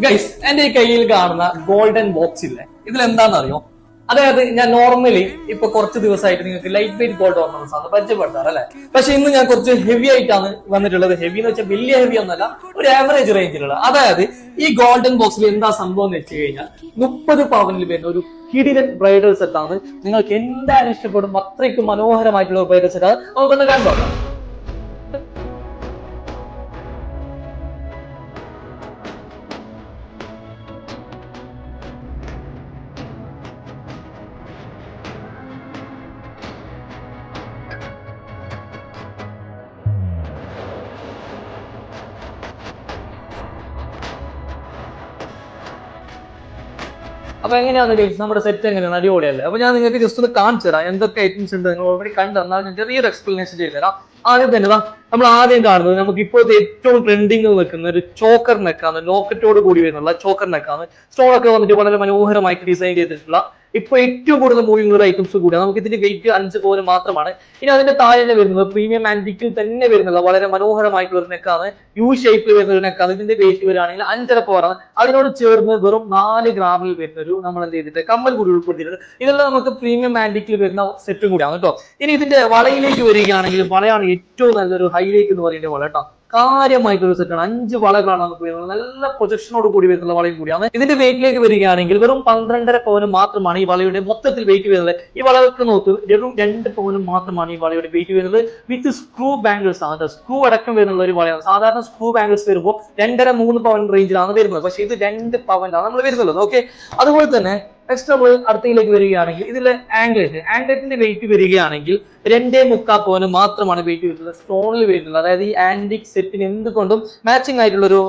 Guys, എന്റെ കയ്യിൽ കാണുന്ന ഗോൾഡൻ ബോക്സ് ഇല്ലേ, ഇതിലെന്താണെന്ന് അറിയോ? അതായത് ഞാൻ നോർമലി ഇപ്പൊ കുറച്ച് ദിവസമായിട്ട് നിങ്ങൾക്ക് ലൈറ്റ് വെയിറ്റ് ഗോൾഡ് ഓർണമെന്റ്സ് ആണ് പരിചയപ്പെടുത്താറ് അല്ലെ. പക്ഷെ ഇന്ന് ഞാൻ കുറച്ച് ഹെവി ആയിട്ടാണ് വന്നിട്ടുള്ളത്. ഹെവി എന്ന് വെച്ചാൽ വലിയ ഹെവി ഒന്നല്ല, ഒരു ആവറേജ് റേഞ്ചിലുള്ള. അതായത് ഈ ഗോൾഡൻ ബോക്സിൽ എന്താ സംഭവം എന്ന് വെച്ച് കഴിഞ്ഞാൽ 30 പവനിൽ വരുന്ന ഒരു കിടിലൻ ബ്രൈഡൽ സെറ്റ് ആണ്. നിങ്ങൾക്ക് എന്തായാലും ഇഷ്ടപ്പെടും. അത്രയ്ക്ക് മനോഹരമായിട്ടുള്ള ബ്രൈഡൽ സെറ്റ് ആണ്. നമുക്കൊന്ന് കണ്ടോ. അപ്പൊ എങ്ങനെയാണ് ഗൈസ് നമ്മുടെ സെറ്റ് എങ്ങനെയാണ്? അടിപൊളിയല്ലേ? അപ്പൊ ഞാൻ നിങ്ങൾക്ക് ജസ്റ്റ് ഒന്ന് കാണിച്ചു തരാം എന്തൊക്കെ ഐറ്റംസ് ഉണ്ട്. നിങ്ങൾ ഓൾറെഡി കണ്ടെന്നാൽ ഞാൻ ചെറിയൊരു എക്സ്പ്ലനേഷൻ ചെയ്തു തരാം. ആദ്യം തന്നെ നമ്മൾ ആദ്യം കാണുന്നത് നമുക്ക് ഇപ്പോഴത്തെ ഏറ്റവും ട്രെൻഡിങ് നിൽക്കുന്ന ഒരു ചോക്കർ നെക്കാണ്. ലോക്കറ്റോട് കൂടി വരുന്നുള്ള ചോക്കർ നെക്കാണ്. സ്റ്റോണൊക്കെ വന്നിട്ട് വളരെ മനോഹരമായിട്ട് ഡിസൈൻ ചെയ്തിട്ടുള്ള ഇപ്പൊ ഏറ്റവും കൂടുതൽ മൂവിംഗ് ഉള്ള ഐറ്റംസ് കൂടിയാണ്. നമുക്ക് ഇതിന്റെ വെയിറ്റ് 5 പവൻ മാത്രമാണ്. ഇനി അതിന്റെ താഴെ വരുന്നത് പ്രീമിയം ആന്റിക്കിൽ തന്നെ വരുന്നത് വളരെ മനോഹരമായിട്ടുള്ള ഒരു നെക്കാണ്. യു ഷേപ്പിൽ വരുന്ന ഒരു നെക്കാണ്. ഇതിന്റെ വെയിറ്റ് വരികയാണെങ്കിൽ 5.5 പവനാണ്. അതിനോട് ചേർന്ന് വെറും 4 ഗ്രാമിൽ വരുന്ന ഒരു നമ്മൾ എന്ത് ചെയ്തിട്ട് കമ്മൽ കൂടി ഉൾപ്പെടുത്തിയിട്ടുണ്ട്. ഇതെല്ലാം നമുക്ക് പ്രീമിയം ആന്റിക്കിൽ വരുന്ന സെറ്റും കൂടിയാണ് കേട്ടോ. ഇനി ഇതിന്റെ വളയിലേക്ക് വരികയാണെങ്കിൽ വളയാണ് ഏറ്റവും നല്ലൊരു ഹൈലൈറ്റ് എന്ന് പറയുന്നത് വള കേട്ടോ. കാര്യമായിട്ടൊരു സെറ്റാണ്. 5 വളകളാണ് നമുക്ക് വരുന്നത്. നല്ല പ്രൊജക്ഷനോട് കൂടി വരുന്ന വളയും കൂടിയാണ്. ഇതിന്റെ വെയിറ്റിലേക്ക് വരികയാണെങ്കിൽ വെറും 12.5 പവന് മാത്രമാണ് ഈ വളയുടെ മൊത്തത്തിൽ വെയിറ്റ് വരുന്നത്. ഈ വളകൾക്ക് നോക്ക്, വെറും 2 പവനും മാത്രമാണ് ഈ വളയുടെ വെയിറ്റ് വരുന്നത്. വിത്ത് സ്ക്രൂ ബാംഗിൾസ് ആണ്. സ്ക്രൂ അടക്കം വരുന്ന ഒരു വളയാണ്. സാധാരണ സ്ക്രൂ ബാംഗിൾസ് വരുമ്പോൾ 2.5-3 പവൻ റേഞ്ചിലാണ് വരുന്നത്. പക്ഷെ ഇത് 2 പവനിലാണ് നമ്മൾ വരുന്നത്. ഓക്കെ, അതുപോലെ തന്നെ നെക്സ്റ്റ് നമ്മൾ അടുത്തയിലേക്ക് വരികയാണെങ്കിൽ ഇതിലെ ആംഗ്ലറ്റിന്റെ വെയിറ്റ് വരികയാണെങ്കിൽ 2.25 പവന് മാത്രമാണ് വെയിറ്റ് വരുന്നത്. സ്റ്റോണിൽ വരുന്നത്. അതായത് ഈ ആന്റിക് സെറ്റിന് എന്തുകൊണ്ടും മാച്ചിങ് ആയിട്ടുള്ള ഒരു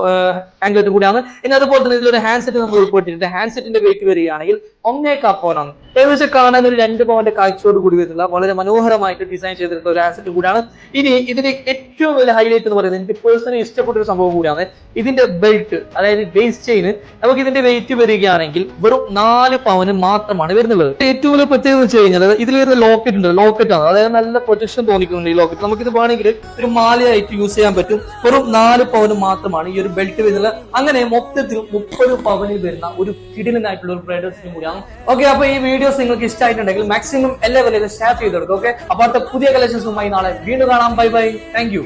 ആംഗ്ലറ്റ് കൂടിയാണ്. ഇനി അതുപോലെ തന്നെ ഇതിലൊരു ഹാൻഡ് സെറ്റ് നമ്മൾ ഉൾപ്പെട്ടിട്ടുണ്ട്. ഹാൻഡ് സെറ്റിന്റെ വെയിറ്റ് വരികയാണെങ്കിൽ 1.25 പവനാണ്. ഏകദേശം കാണാൻ ഒരു 2 പവന്റെ കാഴ്ചയോട് കൂടി വരുന്നില്ല. വളരെ മനോഹരമായിട്ട് ഡിസൈൻ ചെയ്തിട്ടുള്ള ഒരു ഹാൻഡ് സെറ്റ് കൂടിയാണ്. ഇനി ഇതിന്റെ ഏറ്റവും വലിയ ഹൈലൈറ്റ് എന്ന് പറയുന്നത് എനിക്ക് പേഴ്സണലി ഇഷ്ടപ്പെട്ട ഒരു സംഭവം കൂടിയാണ്. ഇതിന്റെ ബെൽറ്റ്, അതായത് ബേസ് ചെയിൻ, നമുക്ക് ഇതിന്റെ വെയിറ്റ് വരികയാണെങ്കിൽ വെറും 4 പവന് മാത്രമാണ് വരുന്നത്. ഏറ്റവും വലിയ പ്രത്യേകത വെച്ച് കഴിഞ്ഞാൽ ഇതിൽ വരുന്ന ലോക്കറ്റ് ഉണ്ട്. ലോക്കറ്റ് ആണ്. അതായത് നല്ല പ്രൊജക്ഷൻ തോന്നിക്കുന്നുണ്ട് ഈ ലോക്കറ്റ്. നമുക്കിത് വേണമെങ്കിൽ ഒരു മാലയായിട്ട് യൂസ് ചെയ്യാൻ പറ്റും. വെറും 4 പവന് മാത്രമാണ് ഈ ഒരു ബെൽറ്റ് വരുന്നത്. അങ്ങനെ മൊത്തത്തിൽ 30 പവനിൽ വരുന്ന ഒരു കിടിലനായിട്ടുള്ള ഒരു ബ്രൈഡൽ സെറ്റും കൂടിയാണ്. ഓക്കെ, അപ്പൊ ഈ വീഡിയോസ് നിങ്ങൾക്ക് ഇഷ്ടമായിട്ടുണ്ടെങ്കിൽ മാക്സിമം എല്ലാവരും ഷെയർ ചെയ്തെടുക്കും. ഓക്കെ, അപ്പൊ അടുത്ത പുതിയ കളക്ഷൻസുമായി നാളെ വീണ്ടും കാണാം. Bye bye, thank you.